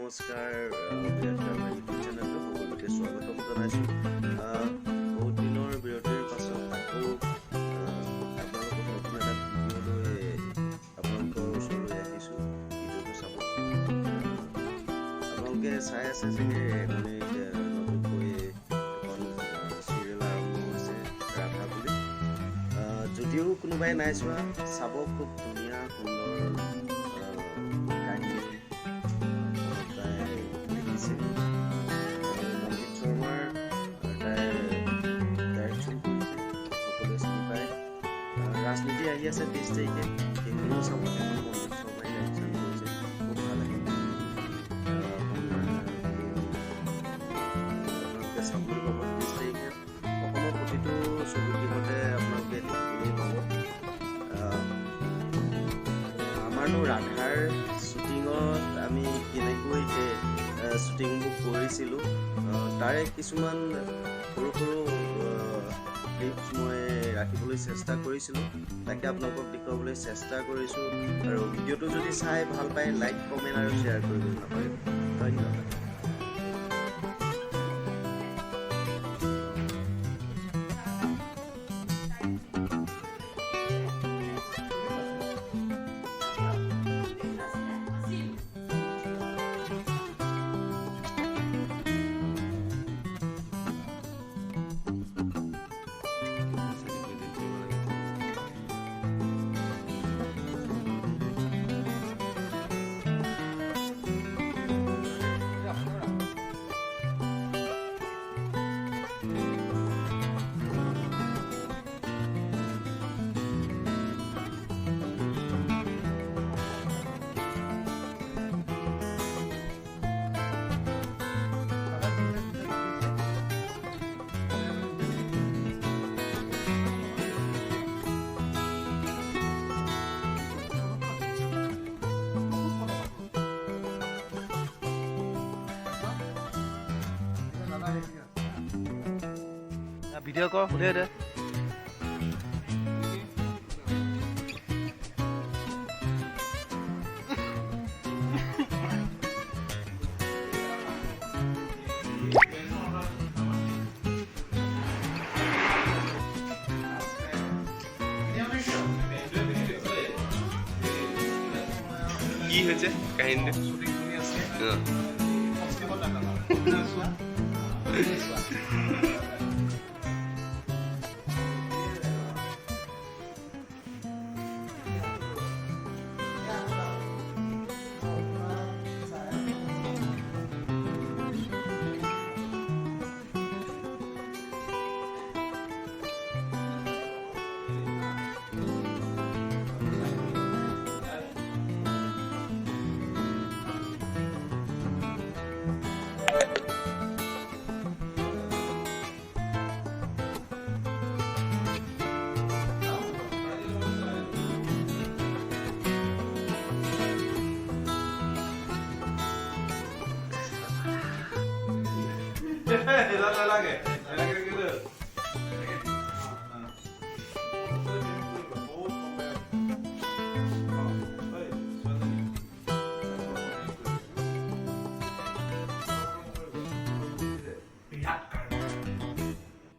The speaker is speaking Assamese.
নমস্কাৰ আমাৰ ইউটিউব চেনেলটো সকলোকে স্বাগতম জনাইছোঁ। বহুত দিনৰ বিৰতিৰ পাছত আকৌ আপোনালোকক নতুন এটা ভিডিঅ' লৈ আপোনালোকৰ ওচৰলৈ আহিছোঁ। ভিডিঅ'টো চাব। আপোনালোকে চাই আছে চাগে মানে নতুনকৈ এখন চিৰিয়েল আৰম্ভ হৈছে ৰাধা বুলি। যদিও কোনোবাই নাই চোৱা, চাব। খুব ধুনীয়া সুন্দৰ কাহিনী লিখিছে মনজিৎ শৰ্মাৰ। ডাইৰেকশ্যন কৰিছে, সকলোৱে চিনি পায়। ৰাজনীতি আহি আছে 30 তাৰিখে, সেইখনো চাব। সেইখন মনজিৎ শৰ্মাই ডাইৰেকশ্যন কৰিছে, খুব ভাল লাগে। আপোনালোকে চাবলৈ পাব 30 তাৰিখে। অসমৰ প্ৰতিটো ছবিগৃহতে আপোনালোকে দেখিবলৈ পাব। আমাৰনো ৰাধাৰ শ্বুটিঙত আমি কেনেকৈ যে শ্বুটিংবোৰ কৰিছিলোঁ, তাৰে কিছুমান সৰু সৰু ক্লিপছ মই ৰাখিবলৈ চেষ্টা কৰিছিলোঁ। তাকে আপোনালোকক দেখুৱাবলৈ চেষ্টা কৰিছোঁ। আৰু ভিডিঅ'টো যদি চাই ভাল পায়, লাইক কমেণ্ট আৰু শ্বেয়াৰ কৰিবলৈ নাপাহৰিব। ধন্যবাদ। ভিডিঅ' কৰ সোধে দে। কি হৈছে কাহিনীটো? লাগে